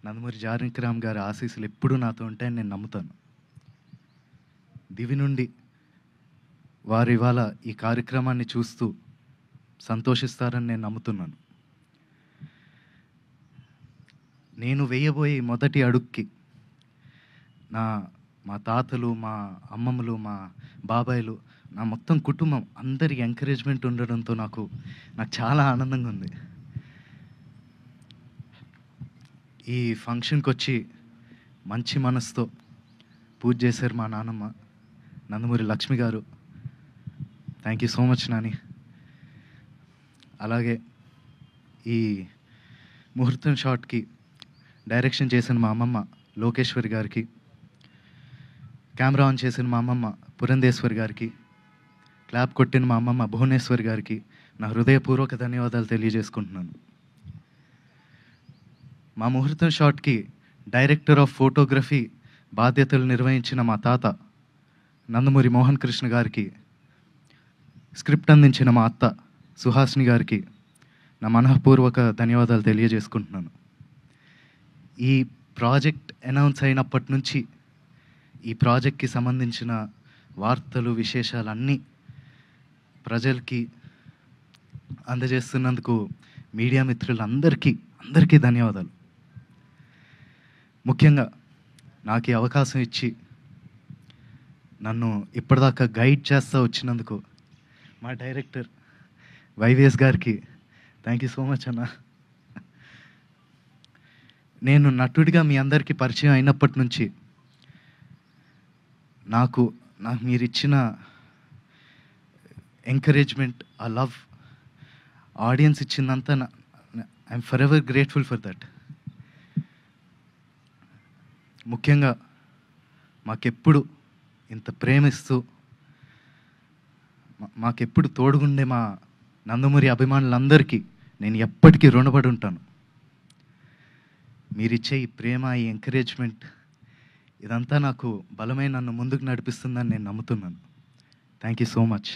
నందమూరి జానకిరామ్ గారి ఆశీస్సులు ఎప్పుడూ నాతో ఉంటాయని నేను నమ్ముతాను. దివి నుండి వారు ఇవాళ ఈ కార్యక్రమాన్ని చూస్తూ సంతోషిస్తారని నేను నమ్ముతున్నాను. నేను వేయబోయే మొదటి అడుగుకి మా తాతలు, మా అమ్మమ్మలు, మా బాబాయిలు, నా మొత్తం కుటుంబం అందరి ఎంకరేజ్మెంట్ ఉండడంతో నాకు చాలా ఆనందంగా ఉంది. ఈ ఫంక్షన్కి వచ్చి మంచి మనసుతో పూజ చేశారు మా నాన్నమ్మ నందమూరి లక్ష్మి గారు. Thank you so much Nani. అలాగే ఈ ముహూర్తం షాట్కి డైరెక్షన్ చేసిన మా అమ్మమ్మ లోకేశ్వరి గారికి, కెమెరా ఆన్ చేసిన మా అమ్మమ్మ పురంధేశ్వరి గారికి, క్లాప్ కొట్టిన మా అమ్మమ్మ భువనేశ్వరి గారికి నా హృదయపూర్వక ధన్యవాదాలు తెలియజేసుకుంటున్నాను. మా ముహూర్తం షాట్కి డైరెక్టర్ ఆఫ్ ఫోటోగ్రఫీ బాధ్యతలు నిర్వహించిన మా తాత నందమూరి మోహన్ కృష్ణ గారికి, స్క్రిప్ట్ అందించిన మా అత్త సుహాసిని గారికి నా మనఃపూర్వక ధన్యవాదాలు తెలియజేసుకుంటున్నాను. ఈ ప్రాజెక్ట్ అనౌన్స్ అయినప్పటి నుంచి ఈ ప్రాజెక్ట్కి సంబంధించిన వార్తలు, విశేషాలన్నీ ప్రజలకి అందజేస్తున్నందుకు మీడియా మిత్రులందరికీ ధన్యవాదాలు. ముఖ్యంగా నాకు ఈ అవకాశం ఇచ్చి నన్ను ఇప్పటిదాకా గైడ్ చేస్తూ వచ్చినందుకు మా డైరెక్టర్ వైవిఎస్ గారికి థ్యాంక్ యూ సో మచ్ అన్న. నేను నటుడిగా మీ అందరికీ పరిచయం అయినప్పటి నుంచి నాకు మీరు ఇచ్చిన ఎంకరేజ్మెంట్, ఆ లవ్, ఆడియన్స్ ఇచ్చిందంతా I'm forever grateful for that. ముఖ్యంగా మాకెప్పుడు ఇంత ప్రేమిస్తూ మాకెప్పుడు తోడుగుండే మా నందమూరి అభిమానులందరికీ నేను ఎప్పటికీ రుణపడి ఉంటాను. మీరిచ్చే ఈ ప్రేమ, ఈ ఎంకరేజ్మెంట్ ఇదంతా నాకు బలమై నన్ను ముందుకు నడిపిస్తుందని నేను నమ్ముతున్నాను. Thank you so much.